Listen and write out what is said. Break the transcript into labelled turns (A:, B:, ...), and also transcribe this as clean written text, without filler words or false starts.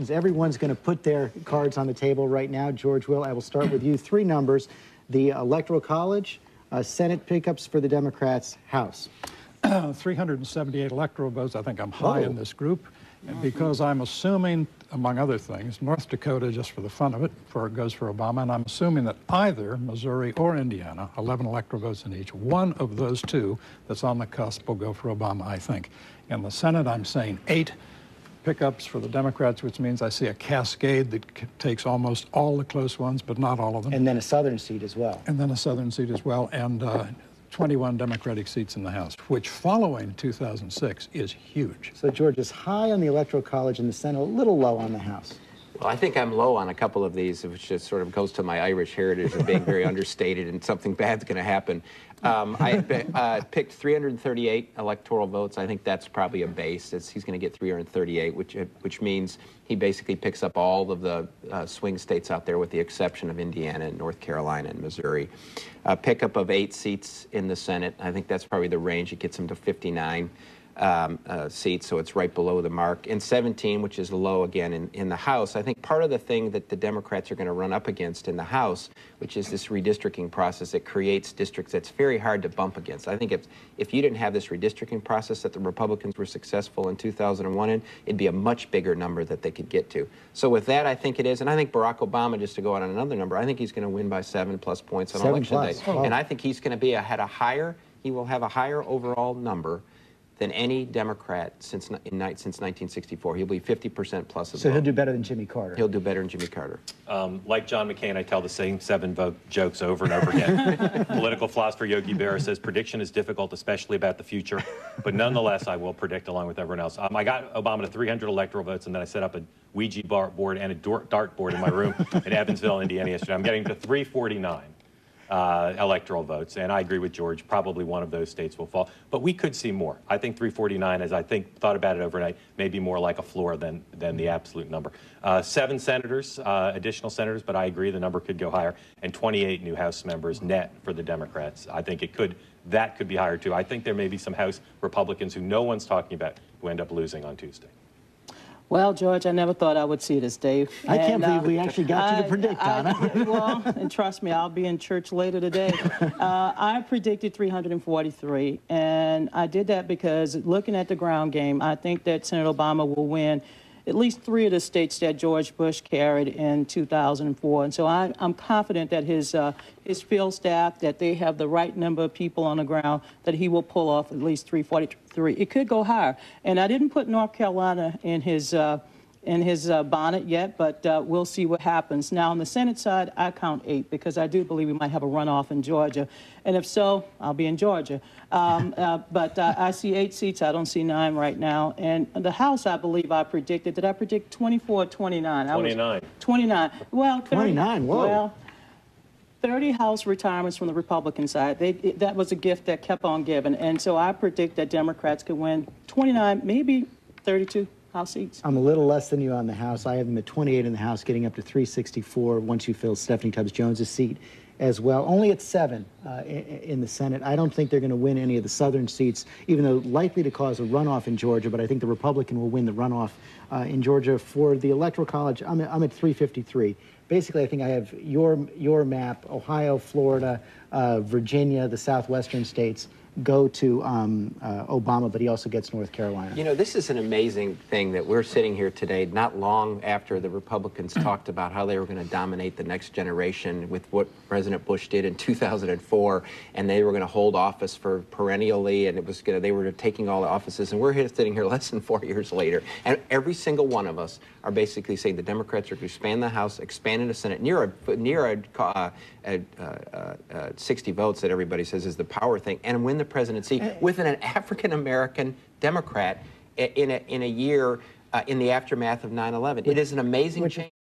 A: Everyone's going to put their cards on the table right now. George will. I will start with you. Three numbers: the Electoral College, Senate pickups for the Democrats, House.
B: 378 electoral votes. I think I'm high in this group. And because I'm assuming, among other things, North Dakota, just for the fun of it, goes for Obama, and I'm assuming that either Missouri or Indiana, 11 electoral votes in each, one of those two that's on the cusp will go for Obama, I think. In the Senate, I'm saying 8 pickups for the Democrats, which means I see a cascade that takes almost all the close ones, but not all of them.
A: And then a southern seat as well.
B: And then a southern seat as well, and 21 Democratic seats in the House, which following 2006 is huge.
A: So George is high on the Electoral College and the Senate, a little low on the House.
C: Well, I think I'm low on a couple of these, which just sort of goes to my Irish heritage of being very understated and something bad's going to happen. I picked 338 electoral votes. I think that's probably a base. He's going to get 338, which means he basically picks up all of the swing states out there with the exception of Indiana and North Carolina and Missouri. Pickup of 8 seats in the Senate. I think that's probably the range. It gets him to 59. Seats, so it's right below the mark. And 17, which is low again in the House. I think part of the thing that the Democrats are going to run up against in the House, which is this redistricting process that creates districts that's very hard to bump against. I think if you didn't have this redistricting process that the Republicans were successful in 2001 in, it'd be a much bigger number that they could get to. So with that, I think it is. And I think Barack Obama, just to go out on another number, I think he's going to win by 7+ points on election day.
A: Oh.
C: And I think he's going to be he will have a higher overall number than any Democrat since 1964. He'll be 50% plus of the
A: So he'll do better than Jimmy Carter.
C: He'll do better than Jimmy Carter.
D: Like John McCain, I tell the same 7-vote jokes over and over again. Political philosopher Yogi Berra says prediction is difficult, especially about the future, but nonetheless, I will predict along with everyone else. I got Obama to 300 electoral votes, and then I set up a Ouija board and a dart board in my room in Evansville, Indiana yesterday. I'm getting to 349. Electoral votes, and I agree with George, probably one of those states will fall, but we could see more. I think 349, as I thought about it overnight, may be more like a floor than the absolute number. 7 senators, additional senators, but I agree the number could go higher, and 28 new House members net for the Democrats. I think that could be higher too. I think there may be some House Republicans who no one's talking about who end up losing on Tuesday.
E: Well, George, I never thought I would see this day.
A: I can't believe we actually got you to predict, Donna.
E: Well, and trust me, I'll be in church later today. I predicted 343, and I did that because looking at the ground game, I think that Senator Obama will win at least 3 of the states that George Bush carried in 2004. And so I'm confident that his field staff, that they have the right number of people on the ground, that he will pull off at least 343. It could go higher. And I didn't put North Carolina in his bonnet yet, but we'll see what happens. Now, on the Senate side, I count 8 because I do believe we might have a runoff in Georgia. And if so, I'll be in Georgia. But I see 8 seats. I don't see 9 right now. And the House, I believe I predicted. Did I predict 24 or 29?
D: 29.
E: 29. Well, 30,
A: 29, whoa.
E: Well, 30 House retirements from the Republican side. That was a gift that kept on giving. And so I predict that Democrats could win 29, maybe 32. House seats.
A: I'm a little less than you on the House. I have them at 28 in the House, getting up to 364 once you fill Stephanie Tubbs Jones's seat as well. Only at 7 in the Senate. I don't think they're going to win any of the southern seats, even though likely to cause a runoff in Georgia, but I think the Republican will win the runoff in Georgia. For the Electoral College, I'm at 353. Basically, I think I have your map: Ohio, Florida, Virginia, the southwestern states go to Obama, but he also gets North Carolina.
C: You know, this is an amazing thing that we're sitting here today, not long after the Republicans talked about how they were going to dominate the next generation with what President Bush did in 2004, and they were going to hold office for perennially, and they were taking all the offices, and we're sitting here less than 4 years later, and every single one of us are basically saying the Democrats are going to expand the House, expand in the Senate, near 60 votes that everybody says is the power thing, and win the presidency with an African-American Democrat in a year in the aftermath of 9/11. It is an amazing change.